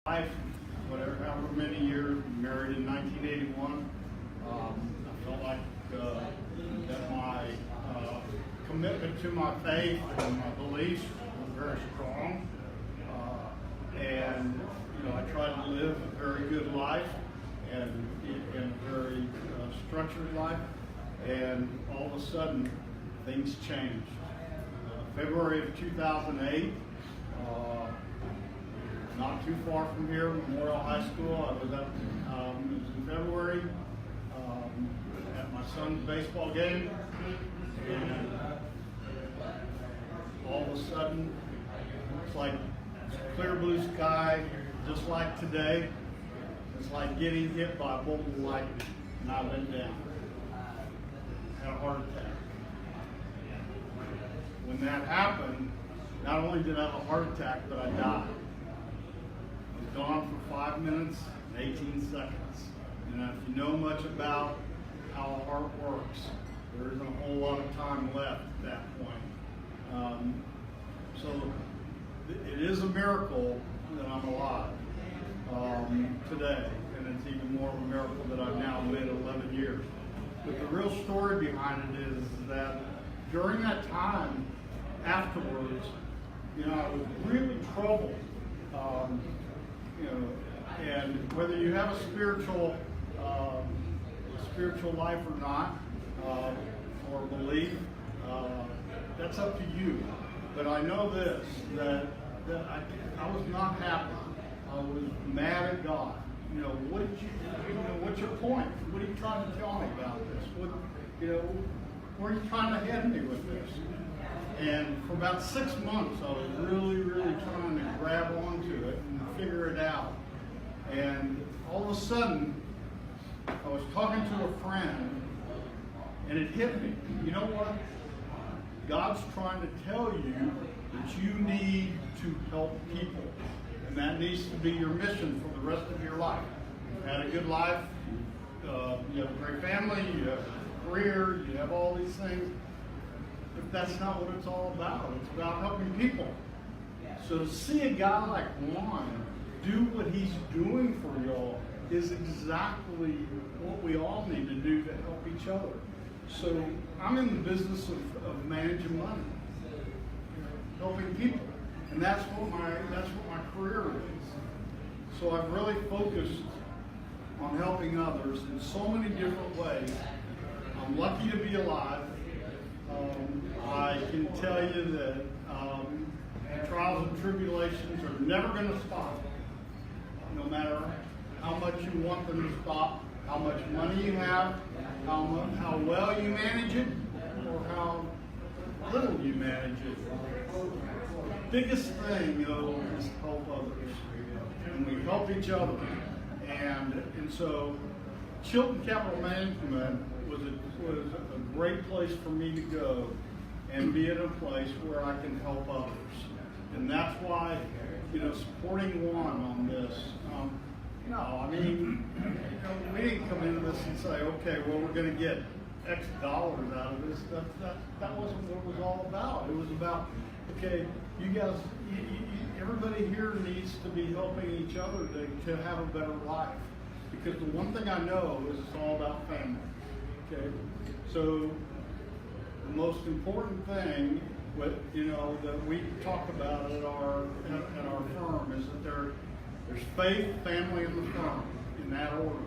Life, whatever, however many years, married in 1981. I felt like that my commitment to my faith and my beliefs was very strong. And I tried to live a very good life and a very structured life. And all of a sudden, things changed. February of 2008. Not too far from here, Memorial High School. I was up, it was in February, at my son's baseball game, and all of a sudden, it's like clear blue sky, just like today. It's like getting hit by a bolt of lightning, and I went down. Had a heart attack. When that happened, not only did I have a heart attack, but I died. Gone for 5 minutes and 18 seconds. And if you know much about how a heart works, there isn't a whole lot of time left at that point. So it is a miracle that I'm alive today, and it's even more of a miracle that I've now lived 11 years. But the real story behind it is that during that time afterwards, I was really troubled. And whether you have a spiritual life or not, or belief, that's up to you. But I know this, that I was not happy. I was mad at God. What's your point? What are you trying to tell me about this? Where are you trying to head me with this? And for about 6 months, I was really, really trying to grab onto it and figure it out. And all of a sudden, I was talking to a friend, and it hit me. You know what? God's trying to tell you that you need to help people. And that needs to be your mission for the rest of your life. You've had a good life, you have a great family, you have a career, you have all these things. But that's not what it's all about. It's about helping people. So to see a guy like Juan do what he's doing for y'all is exactly what we all need to do to help each other. So I'm in the business of managing money, helping people, and that's what my career is. So I've really focused on helping others in so many different ways. I'm lucky to be alive. I can tell you that trials and tribulations are never going to stop, no matter how much you want them to stop, how much money you have, how well you manage it, or how little you manage it. The biggest thing, is to help others, and we help each other. And so Chilton Capital Management was a great place for me to go and be in a place where I can help others. And that's why, supporting Juan on this, we didn't come into this and say, okay, well, we're going to get X dollars out of this. That wasn't what it was all about. It was about, okay, you guys, everybody here needs to be helping each other to have a better life. Because the one thing I know is it's all about family. Okay, so the most important thing, that we talk about at our firm is that there's faith, family, and the firm in that order.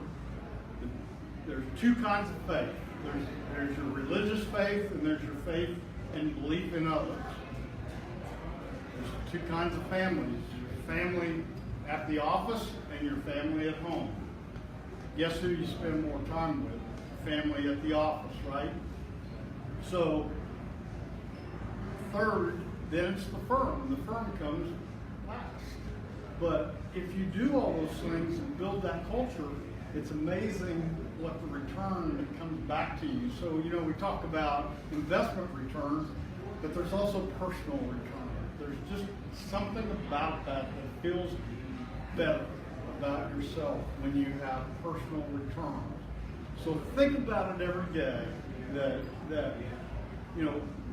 There's two kinds of faith. There's your religious faith, and there's your faith and belief in others. There's two kinds of families: your family at the office and your family at home. Guess who you spend more time with? Family at the office, right? So, third, then it's the firm, and the firm comes last. But if you do all those things and build that culture, it's amazing what the return that comes back to you. So, we talk about investment returns, but there's also personal return. There's just something about that feels better about yourself when you have personal returns. So think about it every day that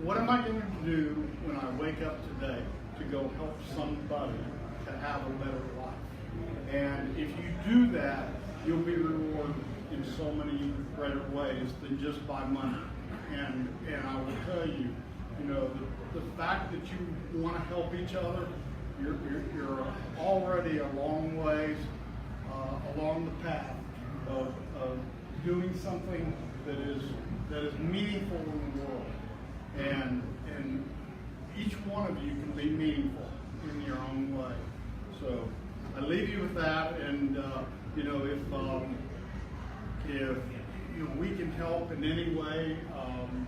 what am I going to do when I wake up today to go help somebody to have a better life? if you do that, you'll be rewarded in so many greater ways than just by money. And I will tell you, the fact that you want to help each other, you're already a long ways along the path of doing something that is meaningful in the world. And each one of you can be meaningful in your own way. So I leave you with that, and if we can help in any way,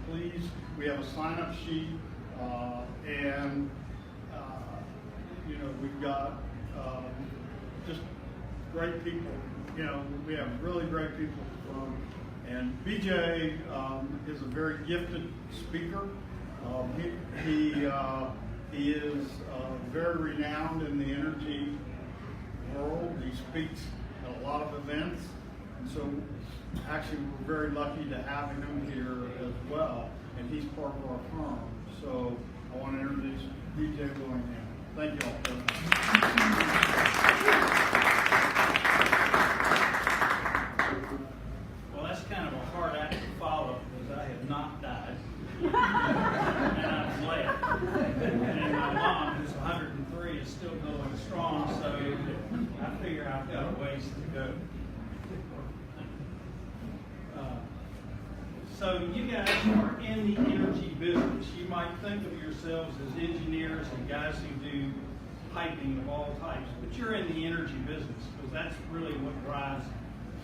please. We have a sign-up sheet, and we've got just great people. We have really great people. And BJ is a very gifted speaker. He is very renowned in the energy world. He speaks at a lot of events. And so actually we're very lucky to have him here as well. And he's part of our firm. So I want to introduce BJ Willingham. Thank you all. Well, that's kind of a hard act to follow because I have not died. And I'm late. And my mom, who's 103, is still going strong, so I figure I've got a ways to go. So you guys are in the energy business. You might think of yourselves as engineers and guys who do piping of all types, but you're in the energy business because that's really what drives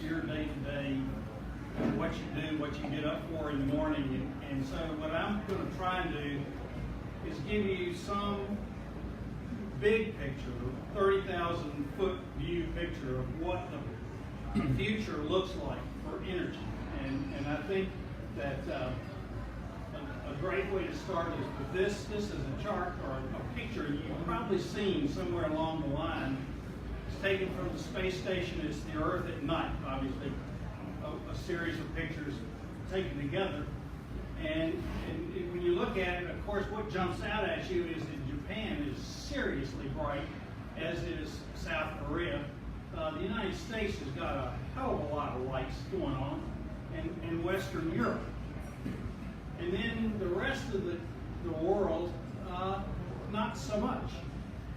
your day-to-day, what you do, what you get up for in the morning. And so what I'm going to try and do is give you some big picture, 30,000 foot view picture of what the future looks like for energy. And I think that a great way to start is with this. This is a chart or a picture you've probably seen somewhere along the line. It's taken from the space station. It's the Earth at night, obviously. A series of pictures taken together. And when you look at it, of course, what jumps out at you is that Japan is seriously bright, as is South Korea. The United States has got a hell of a lot of lights going on, and Western Europe. And then the rest of the world, not so much.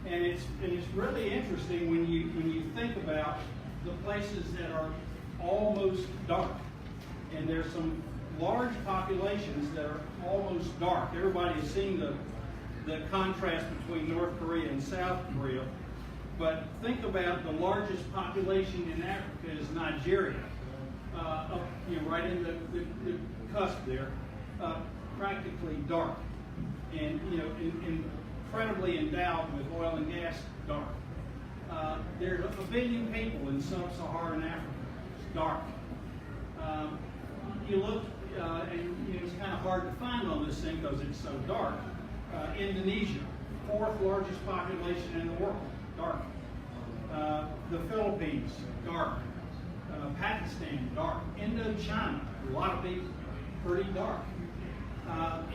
And it's really interesting when you think about the places that are almost dark. And there's some large populations that are almost dark. Everybody has seen the contrast between North Korea and South Korea. But think about the largest population in Africa is Nigeria, right in the cusp there, practically dark, and incredibly endowed with oil and gas, dark. There's a billion people in sub-Saharan Africa. It's dark. You look, and it's kind of hard to find on this thing because it's so dark. Indonesia, fourth largest population in the world, dark. The Philippines, dark. Pakistan, dark. Indochina, a lot of people, pretty dark.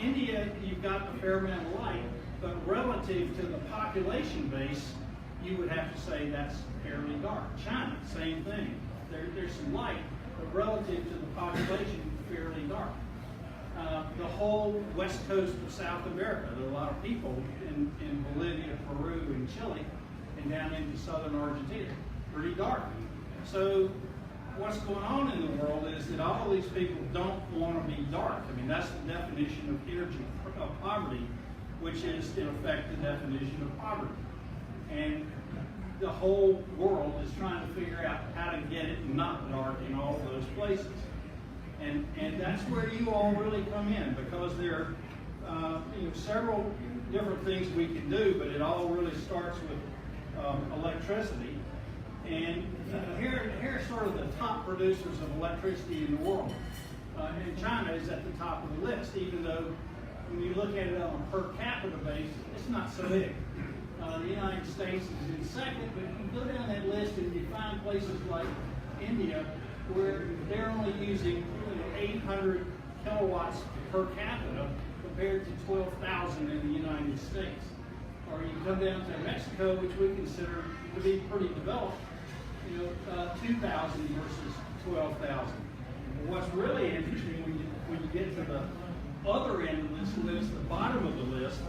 India, you've got a fair amount of light, but relative to the population base, you would have to say that's fairly dark. China, same thing. There's some light, but relative to the population, fairly dark. The whole west coast of South America, there are a lot of people in Bolivia, Peru, and Chile, and down into southern Argentina, pretty dark. So what's going on in the world is that all these people don't want to be dark. I mean, that's the definition of energy of poverty, which is in effect the definition of poverty. And the whole world is trying to figure out how to get it not dark in all of those places. And that's where you all really come in, because there are several different things we can do, but it all really starts with electricity. And here are sort of the top producers of electricity in the world. And China is at the top of the list, even though when you look at it on a per capita basis, it's not so big. The United States is in second, but you go down that list and you find places like India where they're only using 800 kilowatts per capita compared to 12,000 in the United States. Or you come down to Mexico, which we consider to be pretty developed. 2,000 versus 12,000. What's really interesting when you get to the other end of this list, the bottom of the list,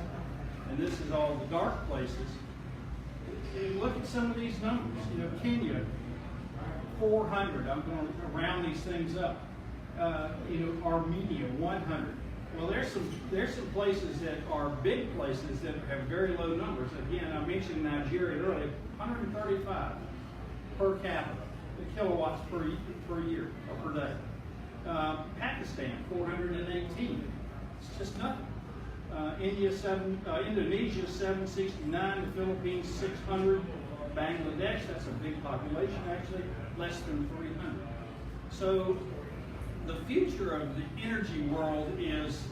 and this is all the dark places, you look at some of these numbers. You know, Kenya, 400. I'm going to round these things up. You know, Armenia, 100. Well, there's some places that are big places that have very low numbers. Again, I mentioned Nigeria earlier, 135 per capita, the kilowatts per year or per day. Pakistan, 418. It's just nothing. Indonesia, 769. The Philippines, 600. Bangladesh, that's a big population actually, less than 300. So the future of the energy world is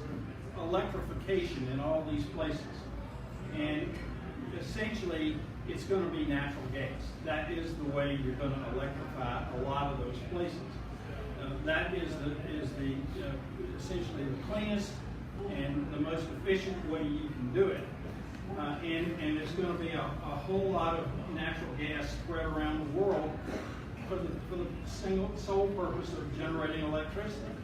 electrification in all these places. And essentially, it's going to be natural gas. That is the way you're going to electrify a lot of those places. That is essentially the cleanest and the most efficient way you can do it. And there's going to be a whole lot of natural gas spread around the world for the sole purpose of generating electricity.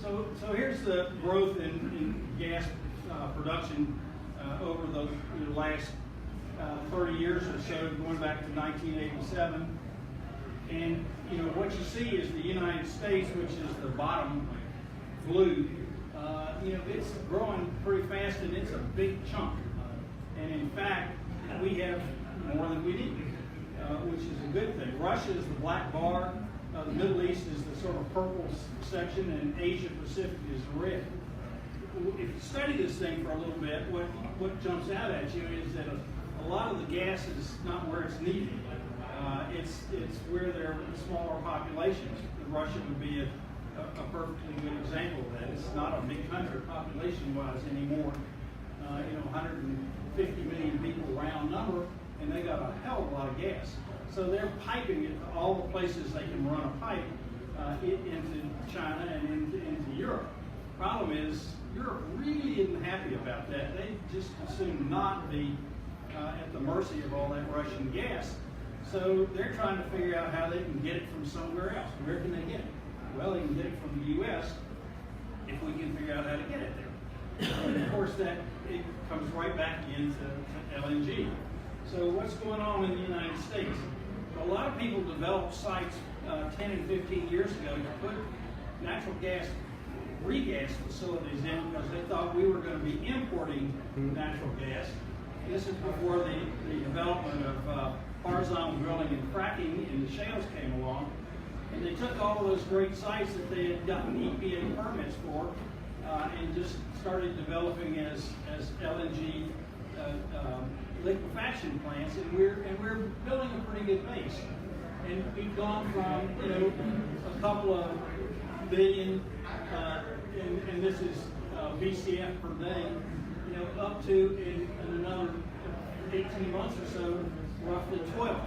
So here's the growth in gas production over the last 30 years or so, going back to 1987. And you know what you see is the United States, which is the bottom blue. You know, it's growing pretty fast, and it's a big chunk. And in fact, we have more than we need, which is a good thing. Russia is the black bar. The Middle East is the sort of purple section, and Asia Pacific is the red. If you study this thing for a little bit, what jumps out at you is that a lot of the gas is not where it's needed. It's where there are smaller populations. Russia would be a perfectly good example of that. It's not a big country population-wise anymore. You know, 150 million people round number, and they got a hell of a lot of gas. So they're piping it to all the places they can run a pipe into China and into Europe. Problem is, Europe really isn't happy about that. They just assume not be at the mercy of all that Russian gas. So they're trying to figure out how they can get it from somewhere else. Where can they get it? Well, they can get it from the U.S. if we can figure out how to get it there. And of course, it comes right back into LNG. So what's going on in the United States? A lot of people developed sites 10 and 15 years ago to put natural gas regas facilities in because they thought we were going to be importing natural gas. This is before the development of horizontal drilling and fracking and the shales came along. And they took all of those great sites that they had gotten EPA permits for and just started developing as LNG liquefaction plants, and we're building a pretty good base. And we've gone from a couple of billion, and this is BCF per day, up to in another 18 months or so, roughly 12.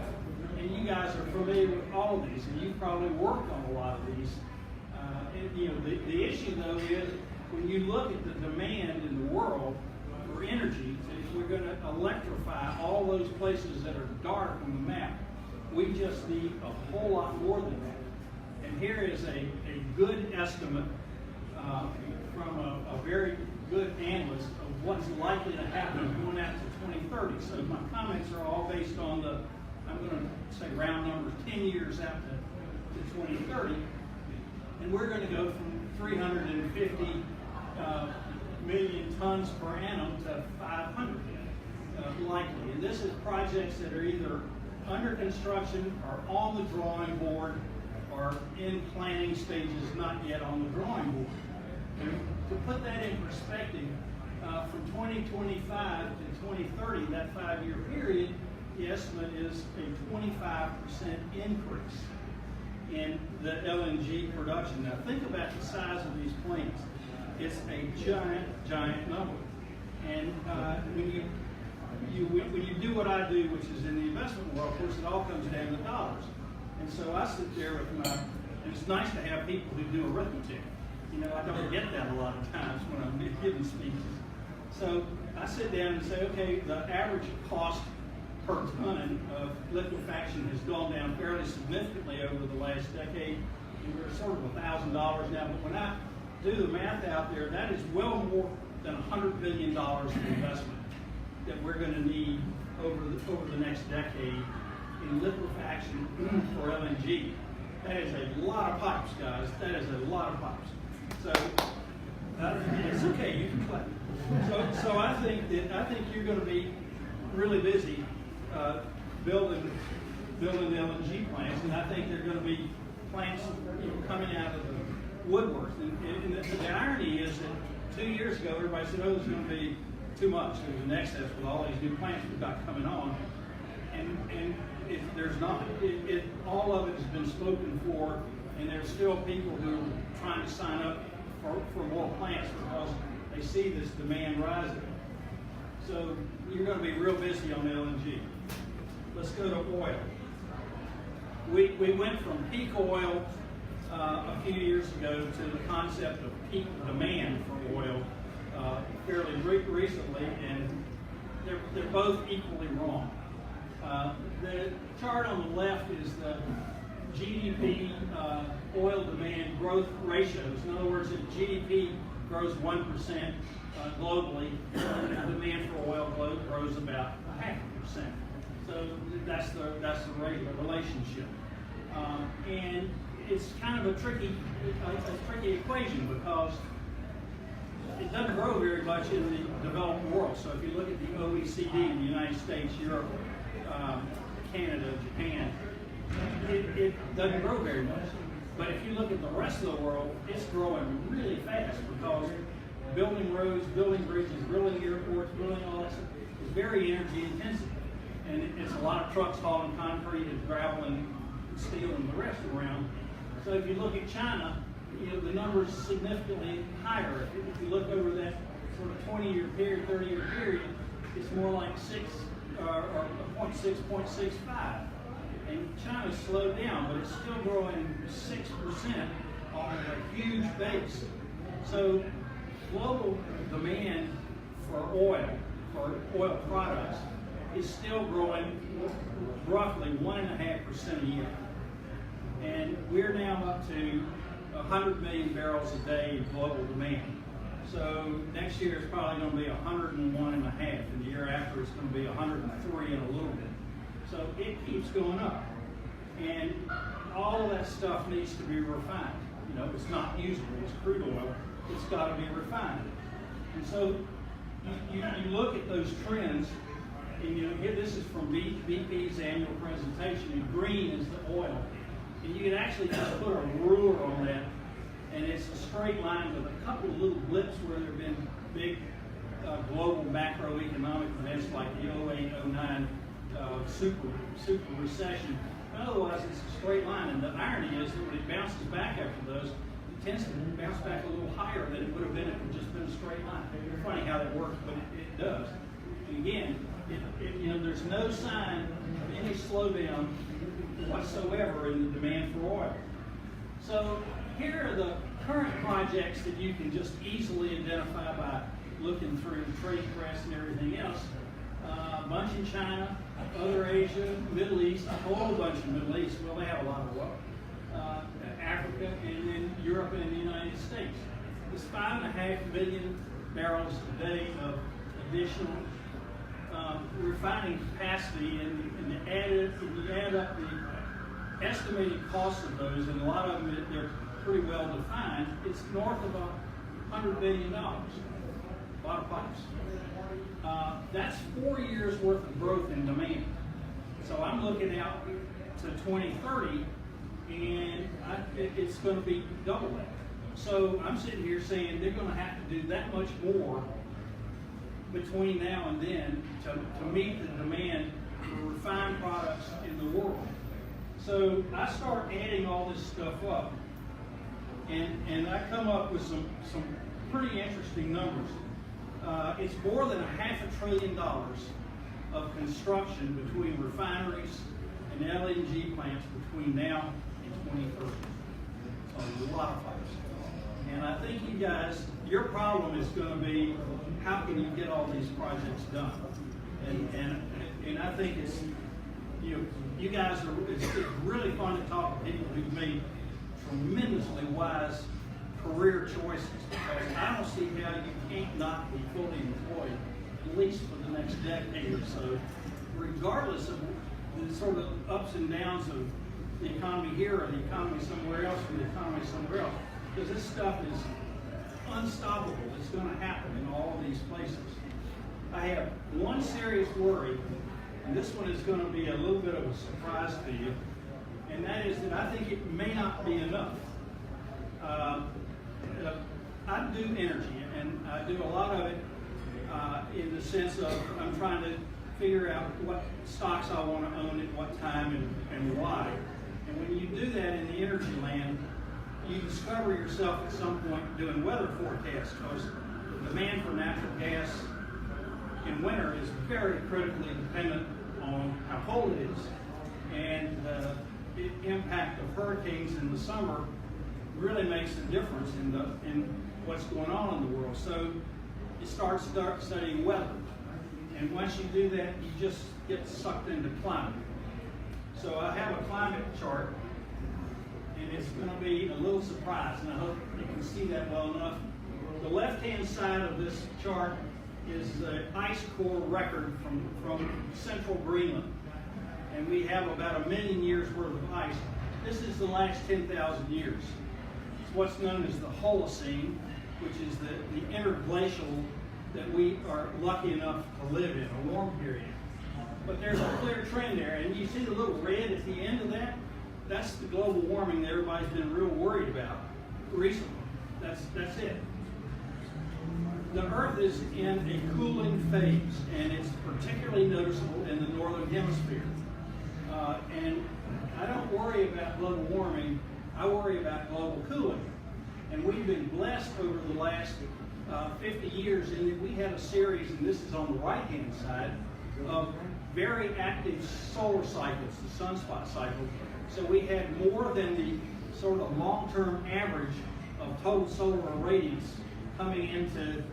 And you guys are familiar with all of these, and you've probably worked on a lot of these. The issue though is when you look at the demand in the world for energy, if we're going to electrify all those places that are dark on the map, we just need a whole lot more than that. And here is a good estimate from a very good analyst of what's likely to happen going out to 2030. So my comments are all based on I'm going to say round numbers, 10 years out to 2030. And we're going to go from 350 million tons per annum to 500 likely. And this is projects that are either under construction or on the drawing board or in planning stages, not yet on the drawing board. And to put that in perspective, from 2025 to 2030, that 5-year period, the estimate is a 25% increase in the LNG production. Now think about the size of these plants. It's a giant, giant number. And when you do what I do, which is in the investment world, of course, it all comes down to dollars. And so I sit there with and it's nice to have people who do arithmetic. I don't get that a lot of times when I'm giving speeches. So I sit down and say, okay, the average cost per ton of liquefaction has gone down fairly significantly over the last decade. And we're sort of $1,000 now, but when I do the math out there, that is well more than $100 billion of investment that we're going to need over the next decade in liquefaction for LNG. That is a lot of pipes, guys. That is a lot of pipes. So it's okay, you can clap. So I think you're going to be really busy building the LNG plants, and I think they're going to be plants coming out of the woodwork. And the irony is that 2 years ago, everybody said, "Oh, there's going to be too much. There's an excess with all these new plants we've got coming on," and there's not. All of it has been spoken for, and there's still people who are trying to sign up for more plants because they see this demand rising. So you're going to be real busy on LNG. Let's go to oil. We went from peak oil a few years ago to the concept of peak demand for oil fairly recently, and they're both equally wrong. The chart on the left is the GDP oil demand growth ratios. In other words, if GDP grows 1% globally, the demand for oil grows about 0.5%. So that's the relationship, and it's kind of a tricky equation because it doesn't grow very much in the developed world. So if you look at the OECD, the United States, Europe, Canada, Japan, it doesn't grow very much. But if you look at the rest of the world, it's growing really fast because building roads, building bridges, building airports, building all that stuff is very energy intensive. And it's a lot of trucks hauling concrete and gravel and steel and the rest around. So if you look at China, the number's significantly higher. If you look over that sort of 20-year period, 30-year period, it's more like 6 or 0.6, 0.65. And China's slowed down, but it's still growing 6% on a huge base. So global demand for oil products, is still growing roughly 1.5% a year. And we're now up to 100 million barrels a day of global demand. So next year it's probably going to be 101.5, and the year after it's going to be 103 and a little bit. So it keeps going up. And all of that stuff needs to be refined. It's not usable, it's crude oil. It's got to be refined. And so you look at those trends, and here this is from BP's annual presentation, and green is the oil. And you can actually just put a ruler on that, and it's a straight line with a couple of little blips where there have been big global macroeconomic events like the 08-09 super recession. But otherwise, it's a straight line. And the irony is that when it bounces back after those, it tends to bounce back a little higher than it would have been if it had just been a straight line. It's funny how that works, but it does. And again, there's no sign of any slowdown whatsoever in the demand for oil. So here are the current projects that you can just easily identify by looking through the trade press and everything else. A bunch in China, other Asia, Middle East, a whole bunch in the Middle East. Well, they have a lot of oil. Africa, and then Europe and the United States. There's 5.5 million barrels a day of additional refining capacity, and you add up the estimated cost of those, and a lot of them they're pretty well defined. It's north of $100 billion. A lot of pipes. That's 4 years worth of growth in demand. So I'm looking out to 2030, and it's going to be double that. So I'm sitting here saying they're going to have to do that much more between now and then to meet the demand for refined products in the world. So I start adding all this stuff up, and I come up with some pretty interesting numbers. It's more than $500 billion of construction between refineries and LNG plants between now and 2030. So a lot of pipes. And I think you guys, your problem is going to be how can you get all these projects done? And And I think it's, you guys it's really fun to talk to people who've made tremendously wise career choices, because I don't see how you can't not be fully employed, at least for the next decade or so, regardless of the sort of ups and downs of the economy here or the economy somewhere else or the economy somewhere else. Because this stuff is unstoppable. It's going to happen in all of these places. I have one serious worry, and this one is going to be a little bit of a surprise to you, and that is that I think it may not be enough. I do energy, and I do a lot of it in the sense of I'm trying to figure out what stocks I want to own at what time and why. And when you do that in the energy land, you discover yourself at some point doing weather forecasts, because the demand for natural gas in winter is very critically dependent on how cold it is. And the impact of hurricanes in the summer really makes a difference in what's going on in the world. So you start studying weather. And once you do that, you just get sucked into climate. So I have a climate chart, and it's going to be a little surprise, and I hope you can see that well enough. The left-hand side of this chart is the ice core record from central Greenland. And we have about 1 million years worth of ice. This is the last 10,000 years. It's what's known as the Holocene, which is the interglacial that we are lucky enough to live in, a warm period. But there's a clear trend there, and you see the little red at the end of that? That's the global warming that everybody's been real worried about recently. That's it. The Earth is in a cooling phase, and it's particularly noticeable in the northern hemisphere. And I don't worry about global warming, I worry about global cooling. And we've been blessed over the last 50 years in that we had a series, and this is on the right-hand side, of very active solar cycles, the sunspot cycle. So we had more than the sort of long-term average of total solar irradiance coming in to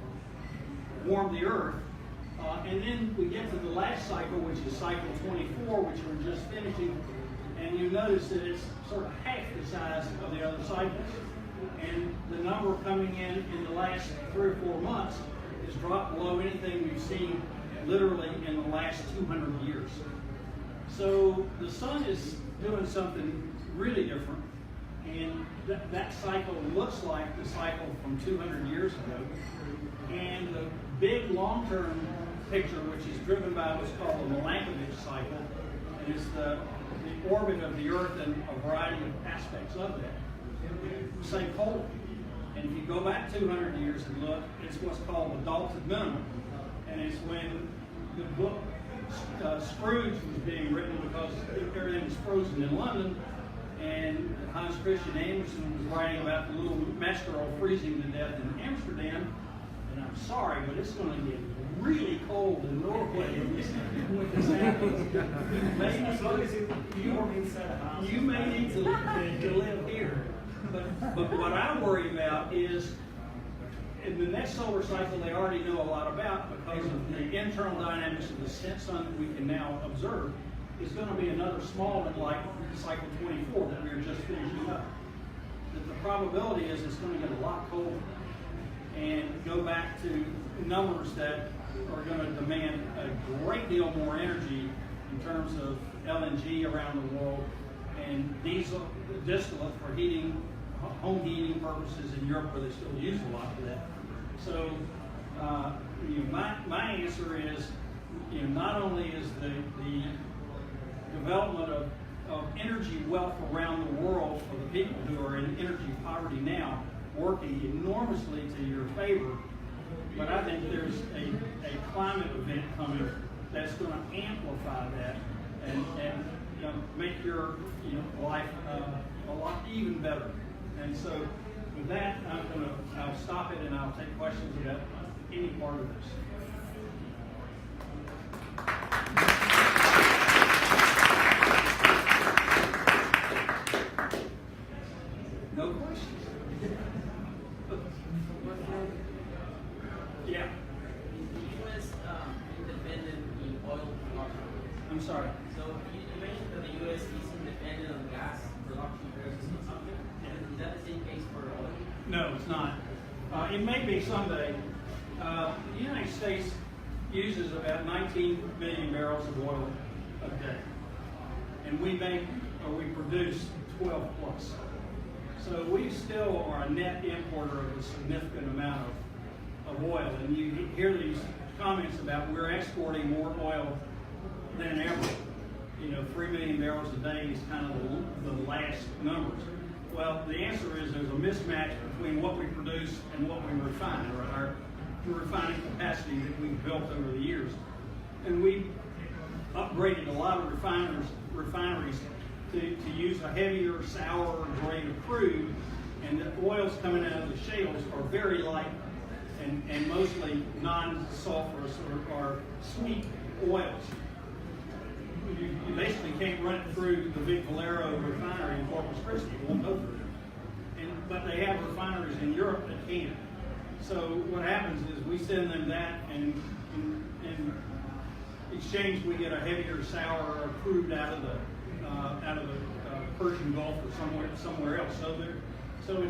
warm the Earth. And then we get to the last cycle, which is cycle 24, which we're just finishing, and you notice that it's sort of half the size of the other cycles. And the number coming in the last 3 or 4 months has dropped below anything we've seen literally in the last 200 years. So the sun is doing something really different, and that cycle looks like the cycle from 200 years ago. And the big long-term picture, which is driven by what's called the Milankovitch cycle, and it's the orbit of the Earth and a variety of aspects of that. Say polar. And if you go back 200 years and look, it's what's called the Dalton minimum. And it's when the book Scrooge was being written, because everything was frozen in London, and Hans Christian Andersen was writing about the little Maestro freezing to death in Amsterdam. And I'm sorry, but it's going to get really cold in Norway when this happens. You may need to live here. But what I worry about is, in the next solar cycle they already know a lot about, because of the internal dynamics of the sun that we can now observe, is going to be another small one like cycle 24 that we were just finishing up. The probability is it's going to get a lot colder and go back to numbers that are going to demand a great deal more energy in terms of LNG around the world and diesel distillate for heating, home heating purposes in Europe, where they still use a lot of that. So my answer is, not only is the development of energy wealth around the world for the people who are in energy poverty now working enormously to your favor, but I think there's a climate event coming that's going to amplify that and make your life a lot even better. And so with that, I'll stop it and I'll take questions about any part of this. No questions? Yeah. The U.S. independent in oil production. It may be someday. The United States uses about 19 million barrels of oil a day, and we produce 12 plus. So we still are a net importer of a significant amount of oil, and you hear these comments about we're exporting more oil than ever. 3 million barrels a day is kind of the last numbers. Well, the answer is there's a mismatch between what we produce and what we refine, or our refining capacity that we've built over the years. And we upgraded a lot of refineries to use a heavier, sour grade of crude, and the oils coming out of the shales are very light and mostly non-sulfurous or sweet oils. You basically can't run it through the big Valero refinery in Corpus Christi. It won't go through. But they have refineries in Europe that can. So what happens is we send them that, and in exchange we get a heavier, sour crude out of the Persian Gulf or somewhere else. So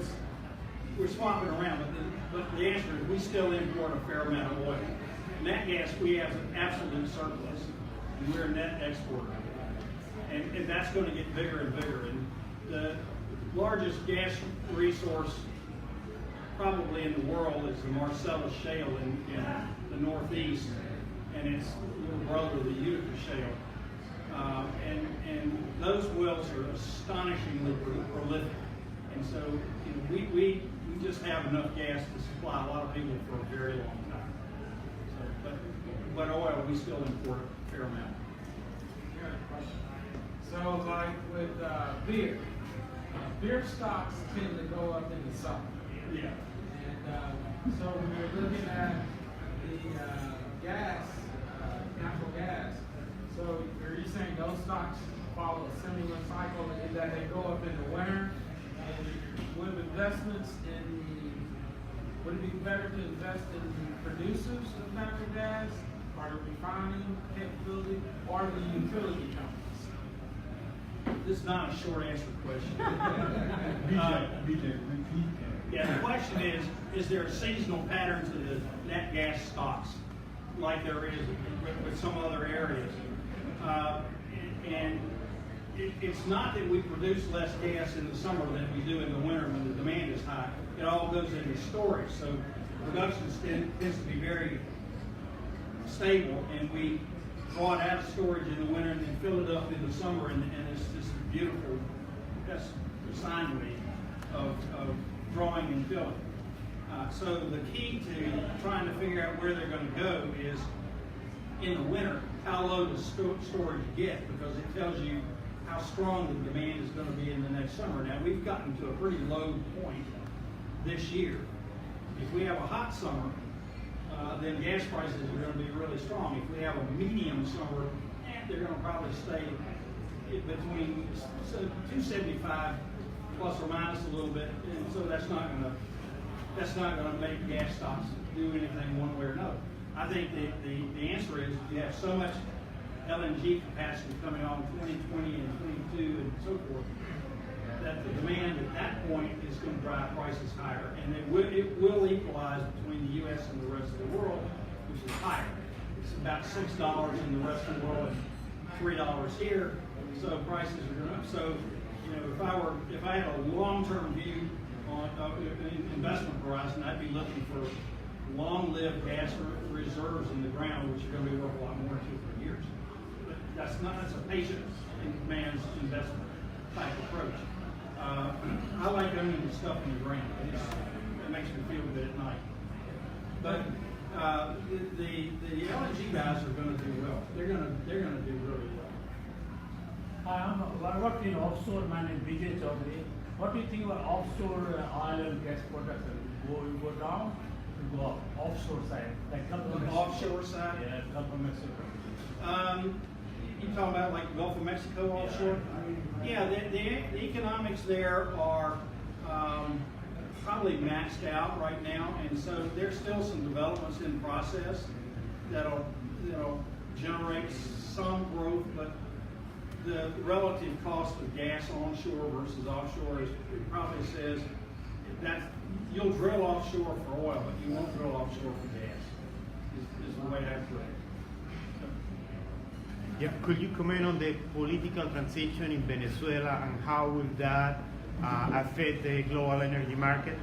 we're swapping around. But the answer is we still import a fair amount of oil. Nat gas, we have an absolute surplus, and we're a net exporter. And that's going to get bigger and bigger. And the largest gas resource probably in the world is the Marcellus Shale in the Northeast, and its little brother, the Utica Shale. And those wells are astonishingly prolific. And so we just have enough gas to supply a lot of people for a very long time. So, but oil, we still import a fair amount. So, like with beer, beer stocks tend to go up in the summer. Yeah. And so when we're looking at the gas, natural gas, so are you saying those stocks follow a similar cycle in that they go up in the winter? And with investments would it be better to invest in the producers of natural gas, or the refining capability, or the utility companies? This is not a short answer question. BJ, repeat. Yeah, the question is there a seasonal pattern to the nat gas stocks like there is with some other areas? And it's not that we produce less gas in the summer than we do in the winter when the demand is high. It all goes into storage. So production tends to be very stable, and we draw it out of storage in the winter and then fill it up in the summer, and it's just beautiful. That's the sine wave of drawing and filling. So the key to trying to figure out where they're going to go is in the winter, how low does storage get, because it tells you how strong the demand is going to be in the next summer. Now, we've gotten to a pretty low point this year. If we have a hot summer, then gas prices are going to be really strong. If we have a medium summer, they're going to probably stay between 275 plus or minus a little bit, and so that's not going to make gas stocks do anything one way or another. I think the answer is you have so much LNG capacity coming on in 2020 and 22 and so forth, that the demand at that point is going to drive prices higher, and it will equalize between the U.S. and the rest of the world, which is higher. It's about $6 in the rest of the world and $3 here, so prices are going up. So, if I had a long-term view on investment horizon, I'd be looking for long-lived gas reserves in the ground, which are going to be worth a lot more in 2 or 3 years. But that's a patient man's investment type approach. I like owning the stuff in the ground. It makes me feel good at night. But the LNG guys are going to do well. They're going to do really well. I work in offshore, my name is BJ Chaudhary. What do you think about offshore oil and gas production? Will go down to go up? Offshore side, like Gulf of Mexico. Offshore side? Yeah, Gulf of Mexico. You talking about like Gulf of Mexico offshore? Yeah, the economics there are probably maxed out right now, and so there's still some developments in process that'll generate some growth, but the relative cost of gas onshore versus offshore it probably says you'll drill offshore for oil, but you won't drill offshore for gas, is the way I put it. Yeah, could you comment on the political transition in Venezuela and how will that affect the global energy market?